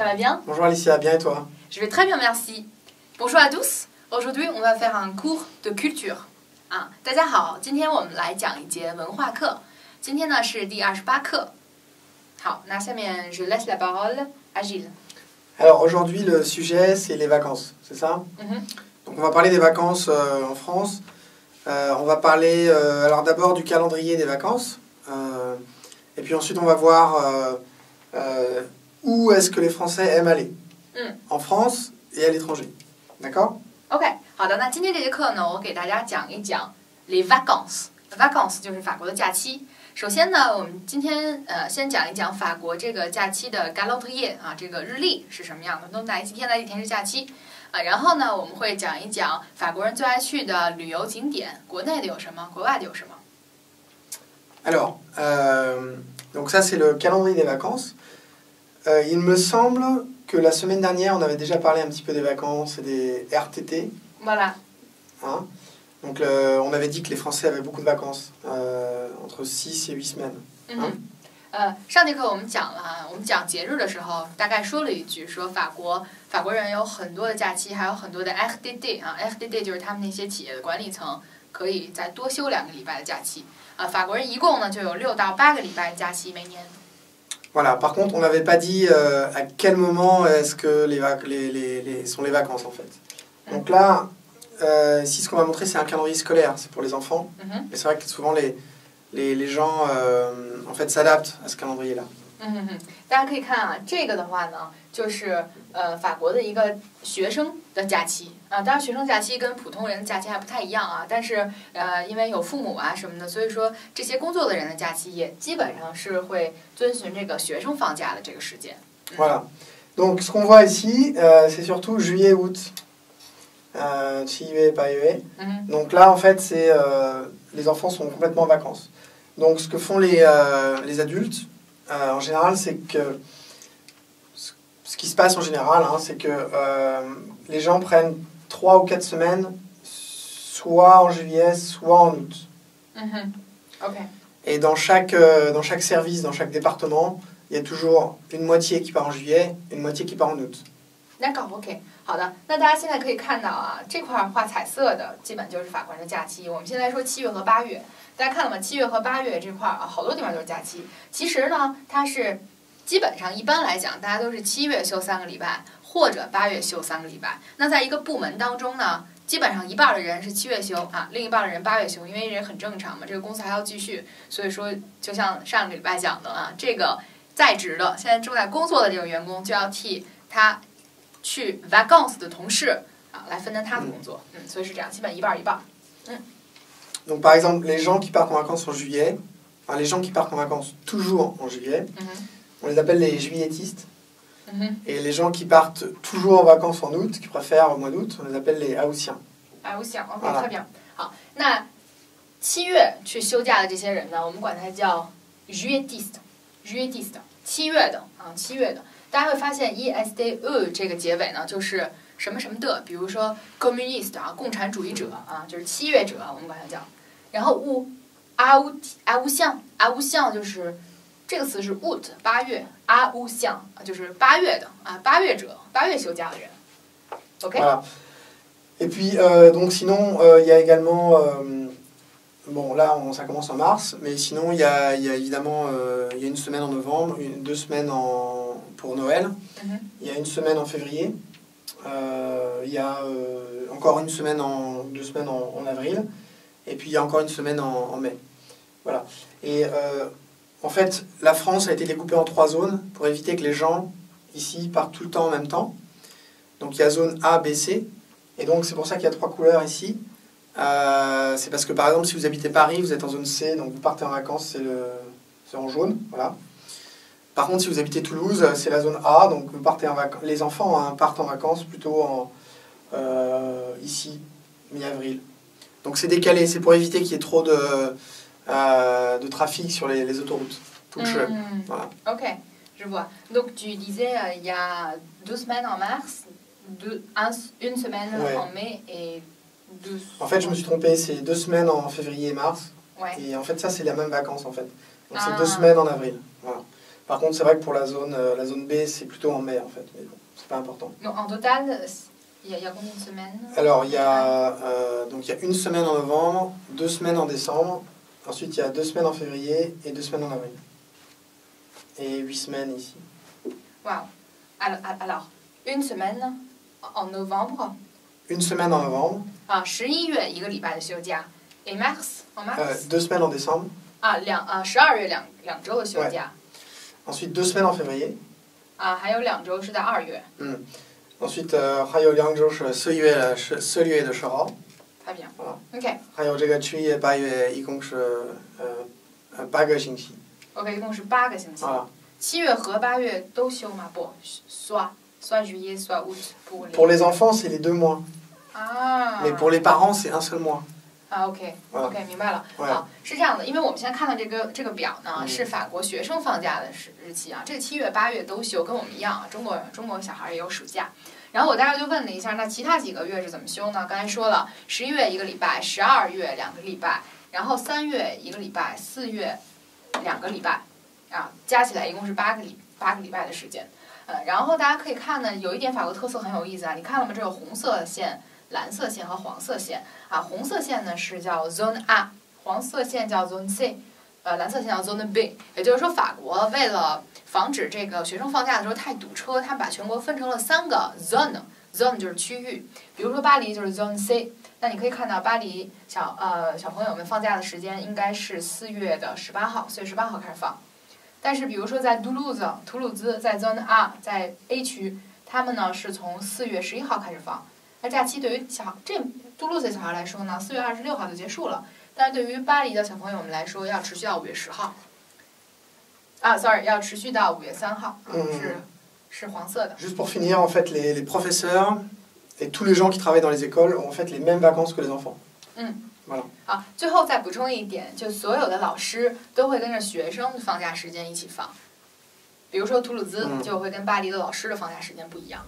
va bien? Bonjour Alicia, bien et toi? Je vais très bien, merci. Bonjour à tous. Aujourd'hui, on va faire un cours de culture. 大家好，今天我们来讲一节文化课。今天呢是第28课。好，那下面je laisse la parole à Gilles. Alors aujourd'hui, le sujet c'est les vacances, c'est ça? Donc on va parler des vacances en France. On va parler alors d'abord du calendrier des vacances. Et puis ensuite on va voir où est-ce que les Français aiment aller. En France et à l'étranger. D'accord? OK， 好的，那今天这节课呢，我给大家讲一讲 les vacances。vacances 就是法国的假期。首先呢，我们今天先讲一讲法国这个假期的 calendrier 这个日历是什么样的，都哪几天是假期然后呢，我们会讲一讲法国人最爱去的旅游景点，国内的有什么，国外的有什么。Alors, donc ça c'est le calendrier des vacances. Il me semble que la semaine dernière, on avait déjà parlé un petit peu des vacances et des RTT. Voilà. Hein? Donc on avait dit que les Français avaient beaucoup de vacances, entre 6 et 8 semaines. Hein? 上节课我们讲了，我们讲节日的时候，大概说了一句，说法国人有很多的假期，还有很多的 RTT RTT 就是他们那些企业的管理层可以再多休2个礼拜的假期法国人一共呢就有6到8个礼拜的假期每年。Voilà, par contre, on n'avait pas dit à quel moment est-ce que sont les vacances en fait. Donc là, ici ce qu'on va montrer c'est un calendrier scolaire, c'est pour les enfants. Mais c'est vrai que souvent les gens en fait s'adaptent à ce calendrier-là. 大家可以看这个的话呢，就是法国的一个学生的假期当然学生假期跟普通人的假期还不太一样但是因为有父母什么的，所以说这些工作的人的假期也基本上是会遵循这个学生放假的这个时间。Voilà. Donc ce qu'on voit ici, c'est surtout juillet-août. Juillet, pas juillet. Donc là en fait c'est les enfants sont complètement en vacances. Donc ce que font les adultes en général, c'est que ce qui se passe en général, c'est que les gens prennent 3 ou 4 semaines, soit en juillet, soit en août. Okay. Et dans chaque service, dans chaque département, il y a toujours une moitié qui part en juillet, une moitié qui part en août. D'accord, OK. 好的，那大家现在可以看到这块画彩色的基本就是法国人的假期。我们现在说7月和8月，大家看了吗？7月和8月这块好多地方都是假期。其实呢，它是基本上一般来讲，大家都是7月休3个礼拜，或者8月休3个礼拜。那在一个部门当中呢，基本上一半的人是7月休另一半的人8月休，因为这很正常嘛，这个公司还要继续。所以说，就像上个礼拜讲的这个在职的现在正在工作的这个员工就要替他去 vacances 的同事来分担他的工作所以是这样，基本一半一半。Donc par exemple, les gens qui partent en vacances en juillet, les gens qui partent en vacances toujours en juillet, on les appelle les juilletistes. Et les gens qui partent toujours en vacances en août, qui préfèrent au mois d'août, on les appelle les haussiens. haussiens, OK， très bien。好，那7月去休假的这些人呢，我们管他叫 juilletistes， 7月的7月的。大家会发现 ESDE 这个结尾呢，就是什么什么的，比如说 communist 共产主义者就是7月者，我们管它叫。然后阿乌象就是这个词是 août 8月，阿乌象就是8月的8月者，8月休假的人。OK。Voilà. Et puis donc sinon il y a également bon là ça commence en mars, mais sinon il y a évidemment il y a une semaine en novembre, 2 semaines pour Noël, il y a une semaine en février, il y a encore 2 semaines en avril, et puis il y a encore une semaine en mai. Voilà. Et en fait, la France a été découpée en 3 zones pour éviter que les gens ici partent tout le temps en même temps. Donc il y a zone A, B, C, et donc c'est pour ça qu'il y a 3 couleurs ici. C'est parce que par exemple, si vous habitez Paris, vous êtes en zone C, donc vous partez en vacances, c'est en jaune, voilà. Par contre, si vous habitez Toulouse, c'est la zone A, donc vous partez en vacances. Les enfants partent en vacances plutôt ici, mi-avril. Donc c'est décalé, c'est pour éviter qu'il y ait trop de trafic sur les autoroutes. Voilà. Ok, je vois. Donc tu disais il y a 2 semaines en mars, une semaine en mai et 2... En fait, je me suis trompé, c'est 2 semaines en février et mars. Ouais. Et en fait, ça, c'est les mêmes vacances, en fait. Donc c'est 2 semaines en avril. Voilà. Par contre, c'est vrai que pour la zone B, c'est plutôt en mai en fait, mais bon, c'est pas important. Donc en total, il y a combien de semaines? Alors, il y a une semaine en novembre, 2 semaines en décembre, ensuite il y a 2 semaines en février et 2 semaines en avril. Et 8 semaines ici. Wow. Alors, une semaine en novembre. Une semaine en novembre. 11月1个礼拜的休假。Et mars, en mars? 2 semaines en décembre. 12月两周的休假。Ensuite 2 semaines en février. 还有2周是在2月。Ensuite 还有2周是4月的时候。太bien。OK。还有这个7月8月一共是8个星期。OK， 一共是8个星期。7月和8月都休吗？不，soit juillet, soit août pour les enfants, c'est les 2 mois. Mais pour les parents, c'est un seul mois. OK， 明白了。好，是这样的，因为我们现在看到这个表呢，是法国学生放假的日期啊。这个7月8月都休，跟我们一样啊。中国小孩也有暑假。然后我大概就问了一下，那其他几个月是怎么休呢？刚才说了，11月1个礼拜，12月2个礼拜，然后3月1个礼拜，4月2个礼拜，加起来一共是8个礼拜的时间。然后大家可以看呢，有一点法国特色很有意思啊。你看了吗？这个红色线、蓝色线和黄色线啊。红色线呢是叫 Zone A， 黄色线叫 Zone C， 蓝色线叫 Zone B。也就是说，法国为了防止这个学生放假的时候太堵车，他把全国分成了3个 zone 就是区域。比如说巴黎就是 Zone C， 那你可以看到巴黎小朋友们放假的时间应该是4月18号，4月18号开始放。但是比如说在图鲁兹在 Zone A， 在 A 区，他们呢是从4月11号开始放。那假期对于杜鲁兹小孩来说呢，4月26号就结束了。但是对于巴黎的小朋友们来说，要持续到5月10号。要持续到5月3号，是黄色的。Juste pour finir, en fait, les professeurs et tous les gens qui travaillent dans les écoles ont en fait les mêmes vacances que les enfants. Voilà. 好，最后再补充一点，就所有的老师都会跟着学生的放假时间一起放。比如说图鲁兹就会跟巴黎的老师的放假时间不一样。